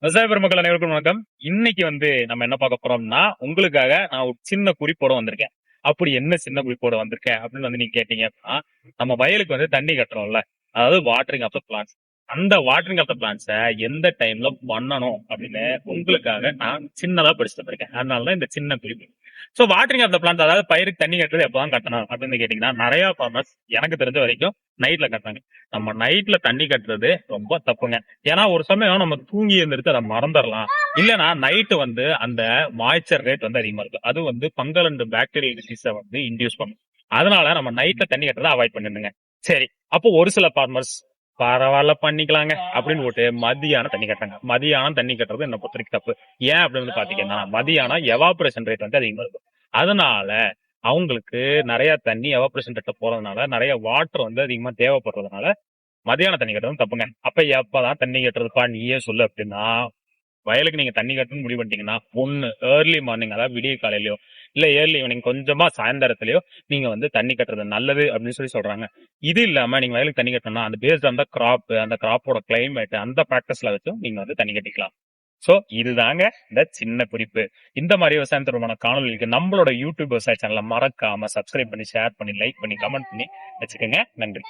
விவசாய பெருமக்கள் அனைவருக்கும் வணக்கம். இன்னைக்கு நம்ம என்ன பார்க்க போறோம்னா, உங்களுக்காக நான் ஒரு சின்ன குறிப்போட வந்திருக்கேன். அப்படி என்ன சின்ன குறிப்போட வந்திருக்கேன் அப்படின்னு நீங்க கேட்டீங்க அப்படின்னா, நம்ம வயலுக்கு தண்ணி கட்டுறோம்ல, அதாவது வாட்டரிங் ஆஃப் த பிளான்ட்ஸ். அந்த வாட்டரிங் ஆஃப் த பிளான்ட்ஸ எந்த டைம்ல பண்ணணும் அப்படின்னு உங்களுக்காக நான் சின்னதா படிச்சுட்டு வந்திருக்கேன். அதனாலதான் இந்த சின்ன குறிப்பு. So watering of the plants, அதாவது பயிருக்கு தண்ணி கட்டுறது எப்பதான் கட்டணும் அப்படின்னு கேட்டீங்கன்னா, நிறைய ஃபார்மர்ஸ் எனக்கு தெரிஞ்ச வரைக்கும் நைட்ல கட்டுறாங்க. நம்ம நைட்ல தண்ணி கட்டுறது ரொம்ப தப்புங்க. ஏன்னா ஒரு சமயம் நம்ம தூங்கி எழுந்திருச்சு அதை மறந்துடலாம். இல்லைன்னா நைட்டு அந்த மாய்ச்சர் ரேட் அதிகமா இருக்கு. அது பங்கல் அண்ட் பாக்டீரியல் டிசீஸ இன்டியூஸ் பண்ணும். அதனால நம்ம நைட்ல தண்ணி கட்டுறதை அவாய்ட் பண்ணிடுங்க. சரி, அப்போ ஒரு சில ஃபார்மர்ஸ் பரவாயில்ல பண்ணிக்கலாங்க அப்படின்னு போட்டு மதியானம் தண்ணி கட்டுறாங்க. மதியானம் தண்ணி கட்டுறது என்ன பொறுத்த வரைக்கும் தப்பு. ஏன் அப்படின்னு பாத்தீங்கன்னா, மதியானம் எவாபரேஷன் ரேட் அதிகமா இருக்கும். அதனால அவங்களுக்கு நிறைய தண்ணி எவாபரேஷன் ரேட்ல போறதுனால நிறைய வாட்டர் அதிகமா தேவைப்படுறதுனால மதியான தண்ணி கட்டுறது தப்புங்க. அப்ப எப்பதான் தண்ணி கட்டுறதுப்பா நீயே சொல்லு அப்படின்னா, வயலுக்கு நீங்க தண்ணி கட்டணும்னு முடிவு பண்ணிட்டீங்கன்னா, ஒண்ணு ஏர்லி மார்னிங், அதாவது விடிய காலையிலயோ இல்ல ஏர்லி ஈவினிங் கொஞ்சமா சாயந்தரத்திலயோ நீங்க தண்ணி கட்டுறது நல்லது அப்படின்னு சொல்றாங்க. இது இல்லாம நீங்க வயலுக்கு தண்ணி கட்டணும்னா அந்த பேஸ்ட் அந்த கிராப், அந்த கிராப்போட கிளைமேட், அந்த ஃபேக்டர்ஸ்ல வச்சும் நீங்க தண்ணி கட்டிக்கலாம். சோ இதுதாங்க இந்த சின்ன குறிப்பு. இந்த மாதிரி விவசாயம் தொடர்பான காணொலிகளுக்கு நம்மளோட யூடியூப் விவசாய சேனலை மறக்காம சப்ஸ்கிரைப் பண்ணி, ஷேர் பண்ணி, லைக் பண்ணி, கமெண்ட் பண்ணி வச்சுக்கோங்க. நன்றி.